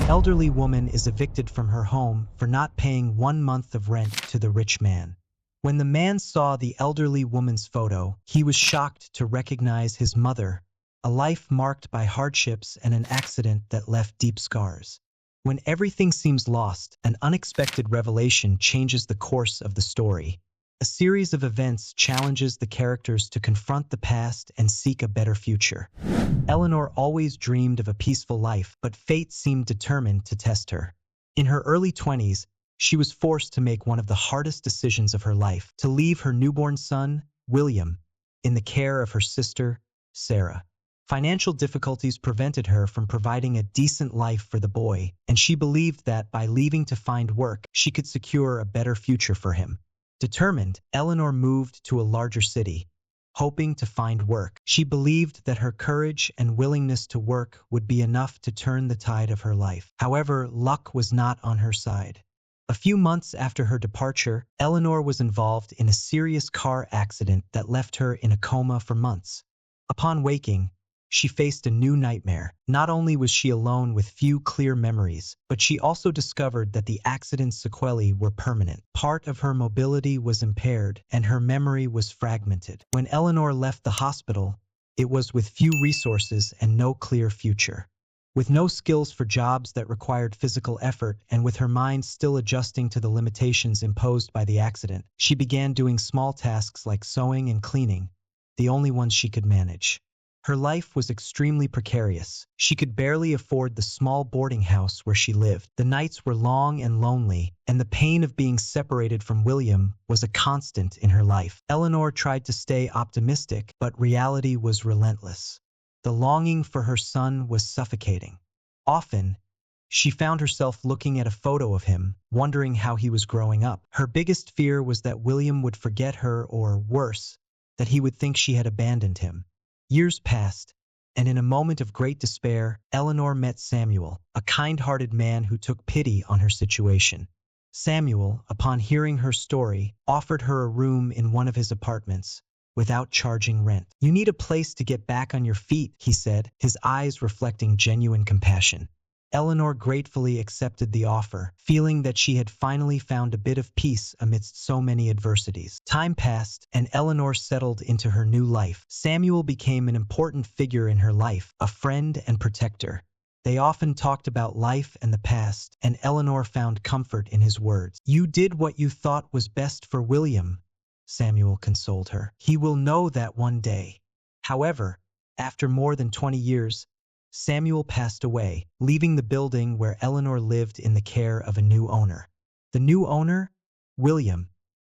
Elderly woman is evicted from her home for not paying 1 month of rent to the rich man. When the man saw the elderly woman's photo, he was shocked to recognize his mother, a life marked by hardships and an accident that left deep scars. When everything seems lost, an unexpected revelation changes the course of the story. A series of events challenges the characters to confront the past and seek a better future. Eleanor always dreamed of a peaceful life, but fate seemed determined to test her. In her early 20s, she was forced to make one of the hardest decisions of her life, to leave her newborn son, William, in the care of her sister, Sarah. Financial difficulties prevented her from providing a decent life for the boy, and she believed that by leaving to find work, she could secure a better future for him. Determined, Eleanor moved to a larger city, hoping to find work. She believed that her courage and willingness to work would be enough to turn the tide of her life. However, luck was not on her side. A few months after her departure, Eleanor was involved in a serious car accident that left her in a coma for months. Upon waking, she faced a new nightmare. Not only was she alone with few clear memories, but she also discovered that the accident's sequelae were permanent. Part of her mobility was impaired, and her memory was fragmented. When Eleanor left the hospital, it was with few resources and no clear future. With no skills for jobs that required physical effort, and with her mind still adjusting to the limitations imposed by the accident, she began doing small tasks like sewing and cleaning, the only ones she could manage. Her life was extremely precarious. She could barely afford the small boarding house where she lived. The nights were long and lonely, and the pain of being separated from William was a constant in her life. Eleanor tried to stay optimistic, but reality was relentless. The longing for her son was suffocating. Often, she found herself looking at a photo of him, wondering how he was growing up. Her biggest fear was that William would forget her, or worse, that he would think she had abandoned him. Years passed, and in a moment of great despair, Eleanor met Samuel, a kind-hearted man who took pity on her situation. Samuel, upon hearing her story, offered her a room in one of his apartments, without charging rent. "You need a place to get back on your feet," he said, his eyes reflecting genuine compassion. Eleanor gratefully accepted the offer, feeling that she had finally found a bit of peace amidst so many adversities. Time passed, and Eleanor settled into her new life. Samuel became an important figure in her life, a friend and protector. They often talked about life and the past, and Eleanor found comfort in his words. "You did what you thought was best for William," Samuel consoled her. "He will know that one day." However, after more than 20 years, Samuel passed away, leaving the building where Eleanor lived in the care of a new owner. The new owner, William,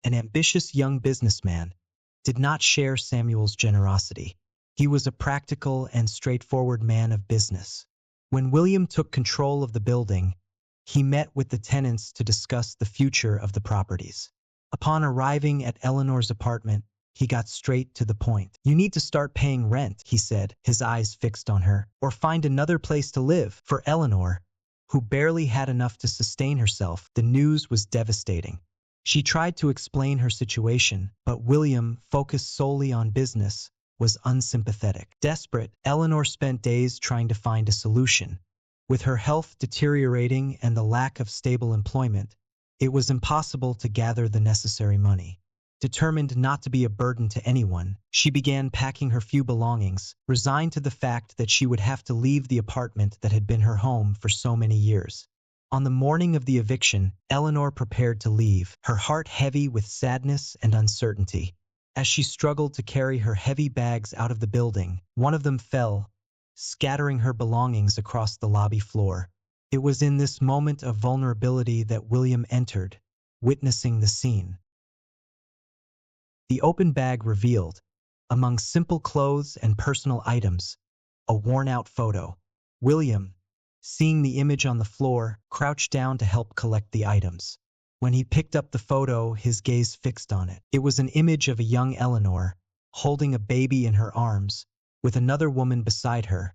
an ambitious young businessman, did not share Samuel's generosity. He was a practical and straightforward man of business. When William took control of the building, he met with the tenants to discuss the future of the properties. Upon arriving at Eleanor's apartment, he got straight to the point. "You need to start paying rent," he said, his eyes fixed on her, "or find another place to live." For Eleanor, who barely had enough to sustain herself, the news was devastating. She tried to explain her situation, but William, focused solely on business, was unsympathetic. Desperate, Eleanor spent days trying to find a solution. With her health deteriorating and the lack of stable employment, it was impossible to gather the necessary money. Determined not to be a burden to anyone, she began packing her few belongings, resigned to the fact that she would have to leave the apartment that had been her home for so many years. On the morning of the eviction, Eleanor prepared to leave, her heart heavy with sadness and uncertainty. As she struggled to carry her heavy bags out of the building, one of them fell, scattering her belongings across the lobby floor. It was in this moment of vulnerability that William entered, witnessing the scene. The open bag revealed, among simple clothes and personal items, a worn-out photo. William, seeing the image on the floor, crouched down to help collect the items. When he picked up the photo, his gaze fixed on it. It was an image of a young Eleanor, holding a baby in her arms, with another woman beside her,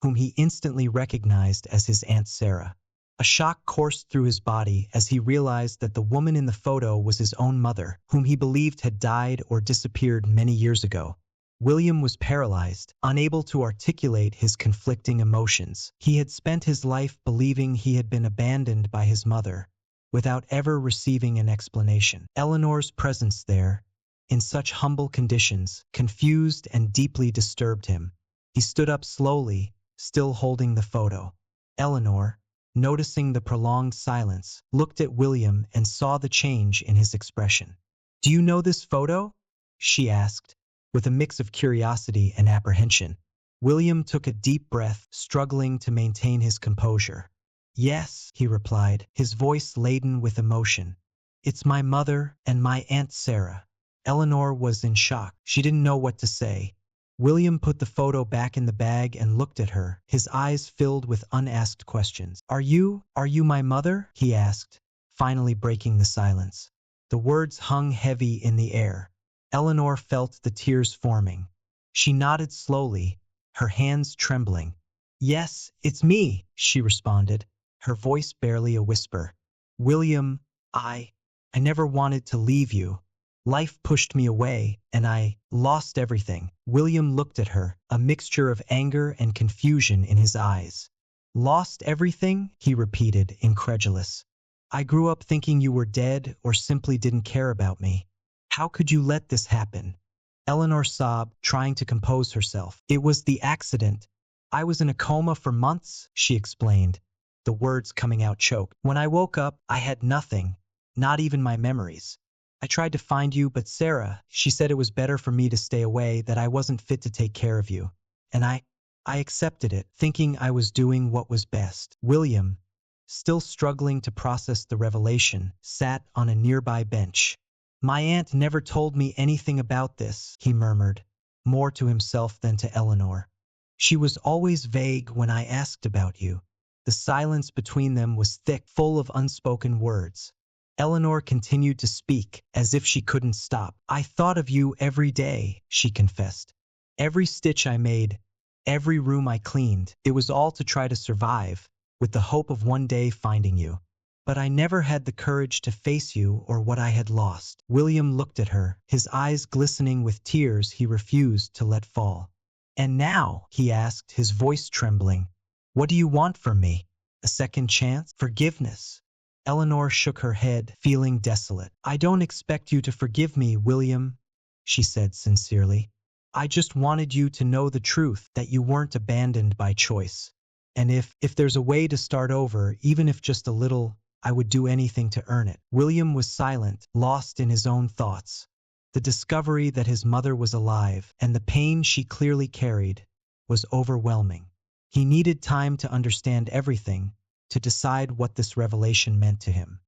whom he instantly recognized as his Aunt Sarah. A shock coursed through his body as he realized that the woman in the photo was his own mother, whom he believed had died or disappeared many years ago. William was paralyzed, unable to articulate his conflicting emotions. He had spent his life believing he had been abandoned by his mother, without ever receiving an explanation. Eleanor's presence there, in such humble conditions, confused and deeply disturbed him. He stood up slowly, still holding the photo. Eleanor, noticing the prolonged silence, looked at William and saw the change in his expression. "Do you know this photo?" she asked, with a mix of curiosity and apprehension. William took a deep breath, struggling to maintain his composure. "Yes," he replied, his voice laden with emotion. "It's my mother and my Aunt Sarah." Eleanor was in shock. She didn't know what to say. William put the photo back in the bag and looked at her, his eyes filled with unasked questions. Are you my mother?" he asked, finally breaking the silence. The words hung heavy in the air. Eleanor felt the tears forming. She nodded slowly, her hands trembling. "Yes, it's me," she responded, her voice barely a whisper. "William, I never wanted to leave you. Life pushed me away, and I lost everything." William looked at her, a mixture of anger and confusion in his eyes. "Lost everything?" he repeated, incredulous. "I grew up thinking you were dead or simply didn't care about me. How could you let this happen?" Eleanor sobbed, trying to compose herself. "It was the accident. I was in a coma for months," she explained, the words coming out choked. "When I woke up, I had nothing, not even my memories. I tried to find you, but Sarah, she said it was better for me to stay away, that I wasn't fit to take care of you. And I accepted it, thinking I was doing what was best." William, still struggling to process the revelation, sat on a nearby bench. "My aunt never told me anything about this," he murmured, more to himself than to Eleanor. "She was always vague when I asked about you." The silence between them was thick, full of unspoken words. Eleanor continued to speak, as if she couldn't stop. "I thought of you every day," she confessed. "Every stitch I made, every room I cleaned, it was all to try to survive, with the hope of one day finding you. But I never had the courage to face you or what I had lost." William looked at her, his eyes glistening with tears he refused to let fall. "And now," he asked, his voice trembling, "what do you want from me? A second chance? Forgiveness?" Eleanor shook her head, feeling desolate. "I don't expect you to forgive me, William," she said sincerely. "I just wanted you to know the truth, that you weren't abandoned by choice. And if there's a way to start over, even if just a little, I would do anything to earn it." William was silent, lost in his own thoughts. The discovery that his mother was alive, and the pain she clearly carried, was overwhelming. He needed time to understand everything, to decide what this revelation meant to him.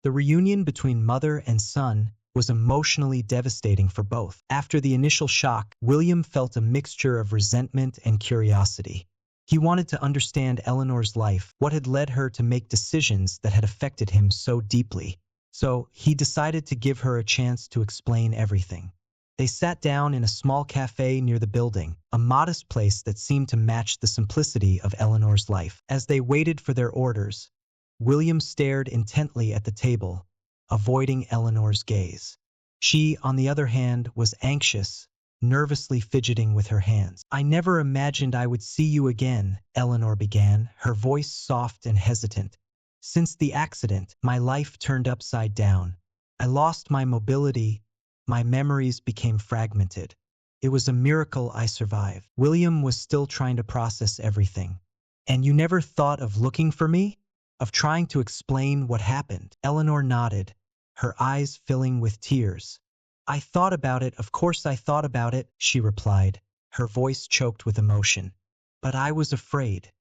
The reunion between mother and son was emotionally devastating for both. After the initial shock, William felt a mixture of resentment and curiosity. He wanted to understand Eleanor's life, what had led her to make decisions that had affected him so deeply. So he decided to give her a chance to explain everything. They sat down in a small cafe near the building, a modest place that seemed to match the simplicity of Eleanor's life. As they waited for their orders, William stared intently at the table, avoiding Eleanor's gaze. She, on the other hand, was anxious, nervously fidgeting with her hands. "I never imagined I would see you again," Eleanor began, her voice soft and hesitant. "Since the accident, my life turned upside down. I lost my mobility. My memories became fragmented. It was a miracle I survived." William was still trying to process everything. "And you never thought of looking for me? Of trying to explain what happened?" Eleanor nodded, her eyes filling with tears. "I thought about it, of course I thought about it," she replied, her voice choked with emotion. "But I was afraid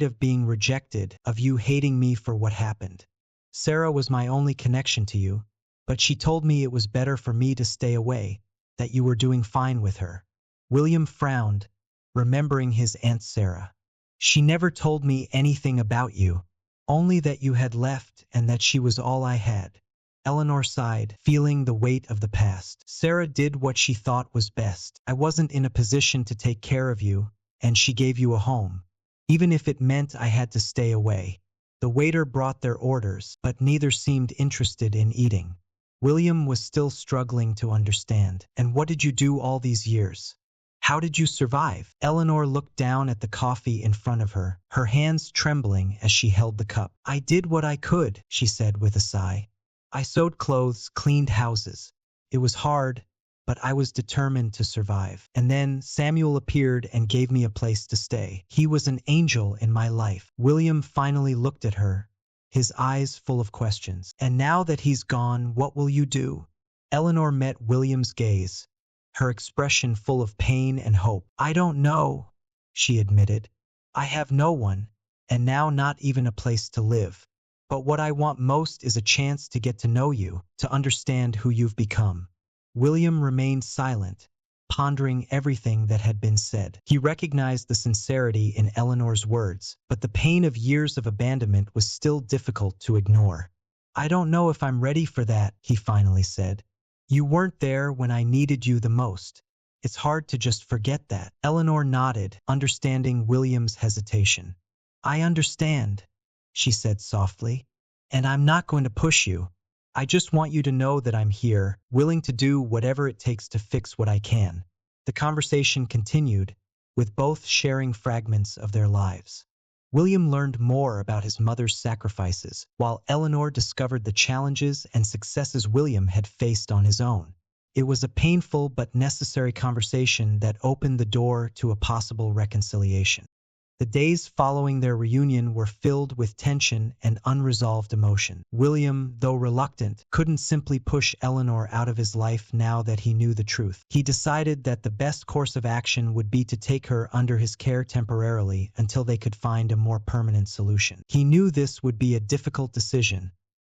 of being rejected, of you hating me for what happened. Sarah was my only connection to you, but she told me it was better for me to stay away, that you were doing fine with her." William frowned, remembering his Aunt Sarah. "She never told me anything about you, only that you had left and that she was all I had." Eleanor sighed, feeling the weight of the past. "Sarah did what she thought was best. I wasn't in a position to take care of you, and she gave you a home, even if it meant I had to stay away." The waiter brought their orders, but neither seemed interested in eating. William was still struggling to understand. And what did you do all these years? How did you survive? Eleanor looked down at the coffee in front of her, her hands trembling as she held the cup. I did what I could, she said with a sigh. I sewed clothes, cleaned houses. It was hard, but I was determined to survive. And then Samuel appeared and gave me a place to stay. He was an angel in my life. William finally looked at her, his eyes full of questions. And now that he's gone, what will you do? Eleanor met William's gaze, her expression full of pain and hope. I don't know, she admitted. I have no one, and now not even a place to live. But what I want most is a chance to get to know you, to understand who you've become. William remained silent, pondering everything that had been said. He recognized the sincerity in Eleanor's words, but the pain of years of abandonment was still difficult to ignore. I don't know if I'm ready for that, he finally said. You weren't there when I needed you the most. It's hard to just forget that. Eleanor nodded, understanding William's hesitation. I understand, she said softly, and I'm not going to push you. I just want you to know that I'm here, willing to do whatever it takes to fix what I can. The conversation continued, with both sharing fragments of their lives. William learned more about his mother's sacrifices, while Eleanor discovered the challenges and successes William had faced on his own. It was a painful but necessary conversation that opened the door to a possible reconciliation. The days following their reunion were filled with tension and unresolved emotion. William, though reluctant, couldn't simply push Eleanor out of his life now that he knew the truth. He decided that the best course of action would be to take her under his care temporarily until they could find a more permanent solution. He knew this would be a difficult decision,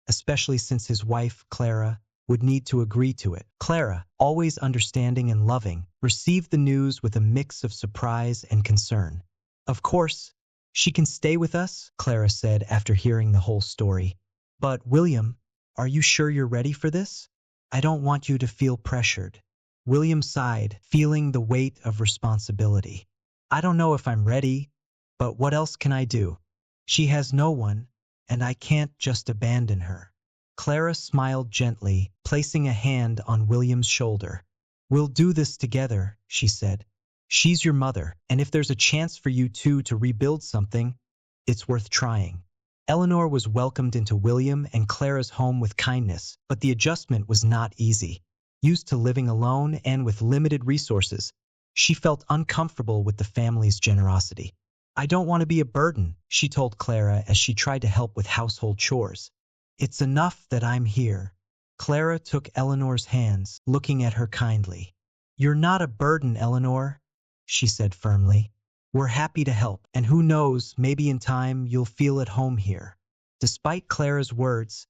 especially since his wife, Clara, would need to agree to it. Clara, always understanding and loving, received the news with a mix of surprise and concern. Of course, she can stay with us, Clara said after hearing the whole story. But, William, are you sure you're ready for this? I don't want you to feel pressured. William sighed, feeling the weight of responsibility. I don't know if I'm ready, but what else can I do? She has no one, and I can't just abandon her. Clara smiled gently, placing a hand on William's shoulder. We'll do this together, she said. She's your mother, and if there's a chance for you two to rebuild something, it's worth trying. Eleanor was welcomed into William and Clara's home with kindness, but the adjustment was not easy. Used to living alone and with limited resources, she felt uncomfortable with the family's generosity. I don't want to be a burden, she told Clara as she tried to help with household chores. It's enough that I'm here. Clara took Eleanor's hands, looking at her kindly. You're not a burden, Eleanor, she said firmly. We're happy to help, and who knows, maybe in time you'll feel at home here. Despite Clara's words,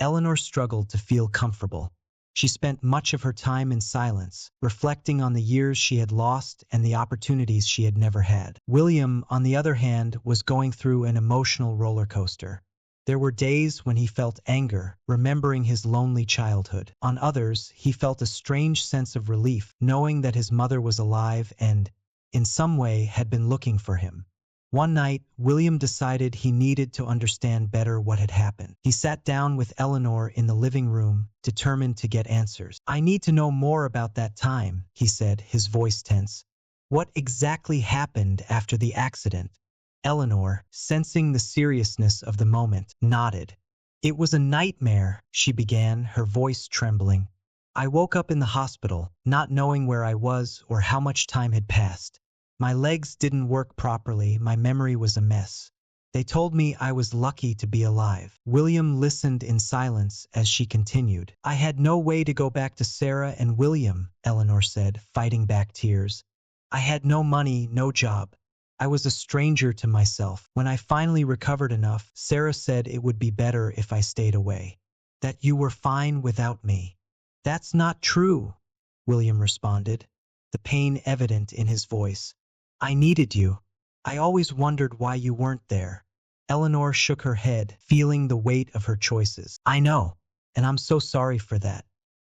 Eleanor struggled to feel comfortable. She spent much of her time in silence, reflecting on the years she had lost and the opportunities she had never had. William, on the other hand, was going through an emotional roller coaster. There were days when he felt anger, remembering his lonely childhood. On others, he felt a strange sense of relief, knowing that his mother was alive and, in some way, had been looking for him. One night, William decided he needed to understand better what had happened. He sat down with Eleanor in the living room, determined to get answers. I need to know more about that time, he said, his voice tense. What exactly happened after the accident? Eleanor, sensing the seriousness of the moment, nodded. It was a nightmare, she began, her voice trembling. I woke up in the hospital, not knowing where I was or how much time had passed. My legs didn't work properly, my memory was a mess. They told me I was lucky to be alive. William listened in silence as she continued. I had no way to go back to Sarah and William, Eleanor said, fighting back tears. I had no money, no job. I was a stranger to myself. When I finally recovered enough, Sarah said it would be better if I stayed away. That you were fine without me. That's not true, William responded, the pain evident in his voice. I needed you. I always wondered why you weren't there. Eleanor shook her head, feeling the weight of her choices. I know, and I'm so sorry for that.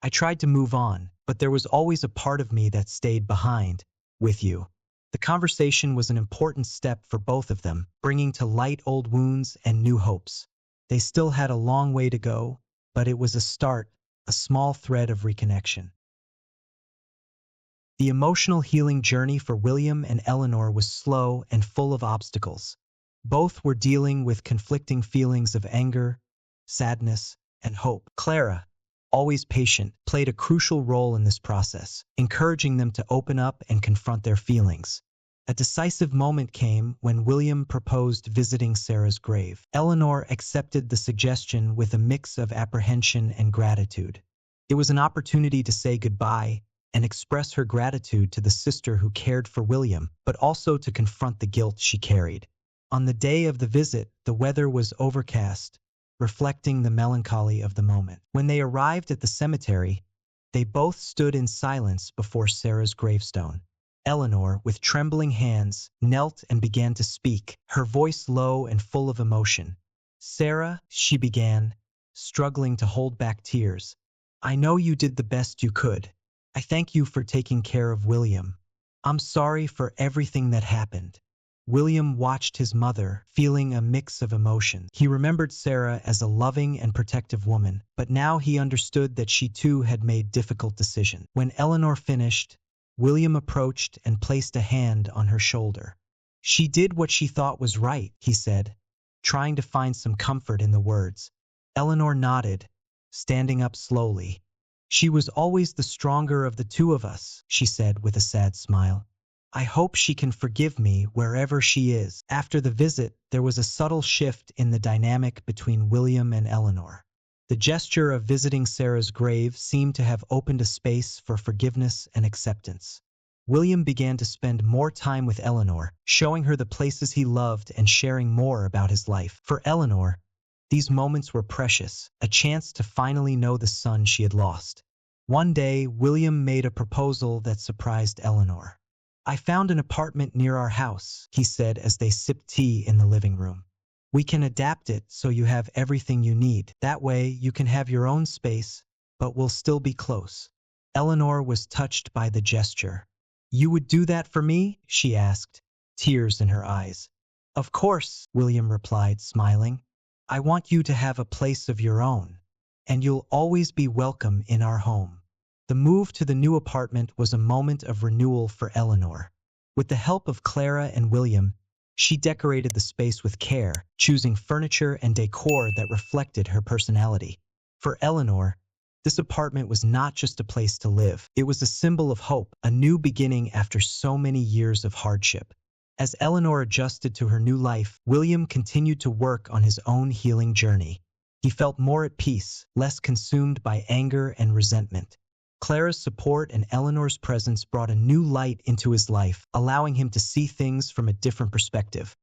I tried to move on, but there was always a part of me that stayed behind, with you. The conversation was an important step for both of them, bringing to light old wounds and new hopes. They still had a long way to go, but it was a start, a small thread of reconnection. The emotional healing journey for William and Eleanor was slow and full of obstacles. Both were dealing with conflicting feelings of anger, sadness, and hope. Clara, always patient, played a crucial role in this process, encouraging them to open up and confront their feelings. A decisive moment came when William proposed visiting Sarah's grave. Eleanor accepted the suggestion with a mix of apprehension and gratitude. It was an opportunity to say goodbye and express her gratitude to the sister who cared for William, but also to confront the guilt she carried. On the day of the visit, the weather was overcast, reflecting the melancholy of the moment. When they arrived at the cemetery, they both stood in silence before Sarah's gravestone. Eleanor, with trembling hands, knelt and began to speak, her voice low and full of emotion. "Sarah," she began, struggling to hold back tears, "I know you did the best you could. I thank you for taking care of William. I'm sorry for everything that happened." William watched his mother, feeling a mix of emotions. He remembered Sarah as a loving and protective woman, but now he understood that she too had made difficult decisions. When Eleanor finished, William approached and placed a hand on her shoulder. "She did what she thought was right," he said, trying to find some comfort in the words. Eleanor nodded, standing up slowly. "She was always the stronger of the two of us," she said with a sad smile. "I hope she can forgive me wherever she is." After the visit, there was a subtle shift in the dynamic between William and Eleanor. The gesture of visiting Sarah's grave seemed to have opened a space for forgiveness and acceptance. William began to spend more time with Eleanor, showing her the places he loved and sharing more about his life. For Eleanor, these moments were precious, a chance to finally know the son she had lost. One day, William made a proposal that surprised Eleanor. "I found an apartment near our house," he said as they sipped tea in the living room. "We can adapt it so you have everything you need. That way, you can have your own space, but we'll still be close." Eleanor was touched by the gesture. "You would do that for me?" she asked, tears in her eyes. "Of course," William replied, smiling. "I want you to have a place of your own, and you'll always be welcome in our home." The move to the new apartment was a moment of renewal for Eleanor. With the help of Clara and William, she decorated the space with care, choosing furniture and decor that reflected her personality. For Eleanor, this apartment was not just a place to live. It was a symbol of hope, a new beginning after so many years of hardship. As Eleanor adjusted to her new life, William continued to work on his own healing journey. He felt more at peace, less consumed by anger and resentment. Clara's support and Eleanor's presence brought a new light into his life, allowing him to see things from a different perspective.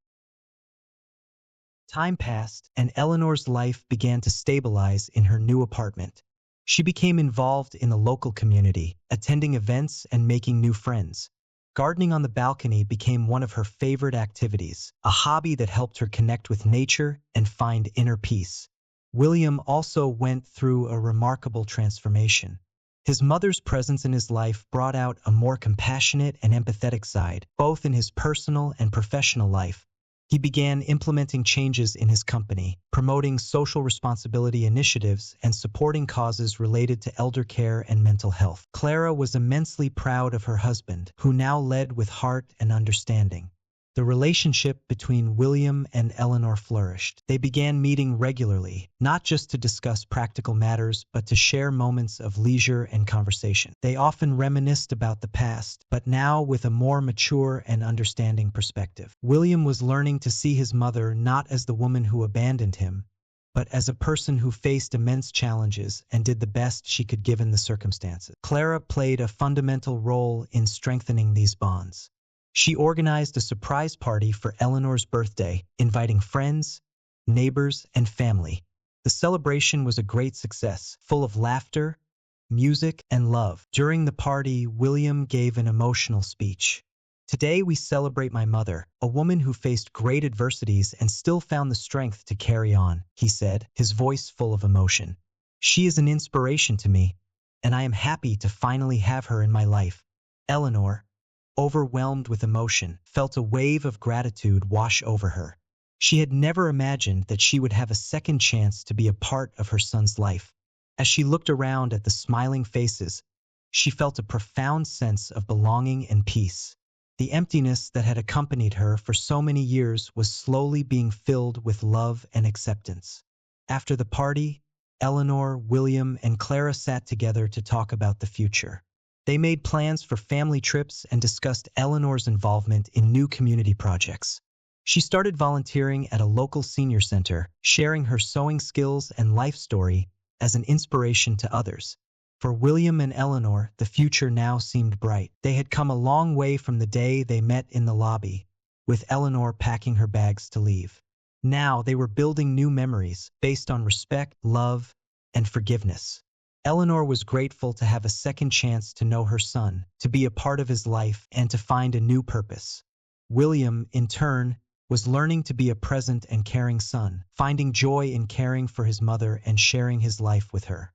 Time passed, and Eleanor's life began to stabilize in her new apartment. She became involved in the local community, attending events and making new friends. Gardening on the balcony became one of her favorite activities, a hobby that helped her connect with nature and find inner peace. William also went through a remarkable transformation. His mother's presence in his life brought out a more compassionate and empathetic side, both in his personal and professional life. He began implementing changes in his company, promoting social responsibility initiatives and supporting causes related to elder care and mental health. Clara was immensely proud of her husband, who now led with heart and understanding. The relationship between William and Eleanor flourished. They began meeting regularly, not just to discuss practical matters, but to share moments of leisure and conversation. They often reminisced about the past, but now with a more mature and understanding perspective. William was learning to see his mother not as the woman who abandoned him, but as a person who faced immense challenges and did the best she could given the circumstances. Clara played a fundamental role in strengthening these bonds. She organized a surprise party for Eleanor's birthday, inviting friends, neighbors, and family. The celebration was a great success, full of laughter, music, and love. During the party, William gave an emotional speech. "Today we celebrate my mother, a woman who faced great adversities and still found the strength to carry on," he said, his voice full of emotion. "She is an inspiration to me, and I am happy to finally have her in my life." Eleanor, overwhelmed with emotion, felt a wave of gratitude wash over her. She had never imagined that she would have a second chance to be a part of her son's life. As she looked around at the smiling faces, she felt a profound sense of belonging and peace. The emptiness that had accompanied her for so many years was slowly being filled with love and acceptance. After the party, Eleanor, William, and Clara sat together to talk about the future. They made plans for family trips and discussed Eleanor's involvement in new community projects. She started volunteering at a local senior center, sharing her sewing skills and life story as an inspiration to others. For William and Eleanor, the future now seemed bright. They had come a long way from the day they met in the lobby, with Eleanor packing her bags to leave. Now they were building new memories based on respect, love, and forgiveness. Eleanor was grateful to have a second chance to know her son, to be a part of his life, and to find a new purpose. William, in turn, was learning to be a present and caring son, finding joy in caring for his mother and sharing his life with her.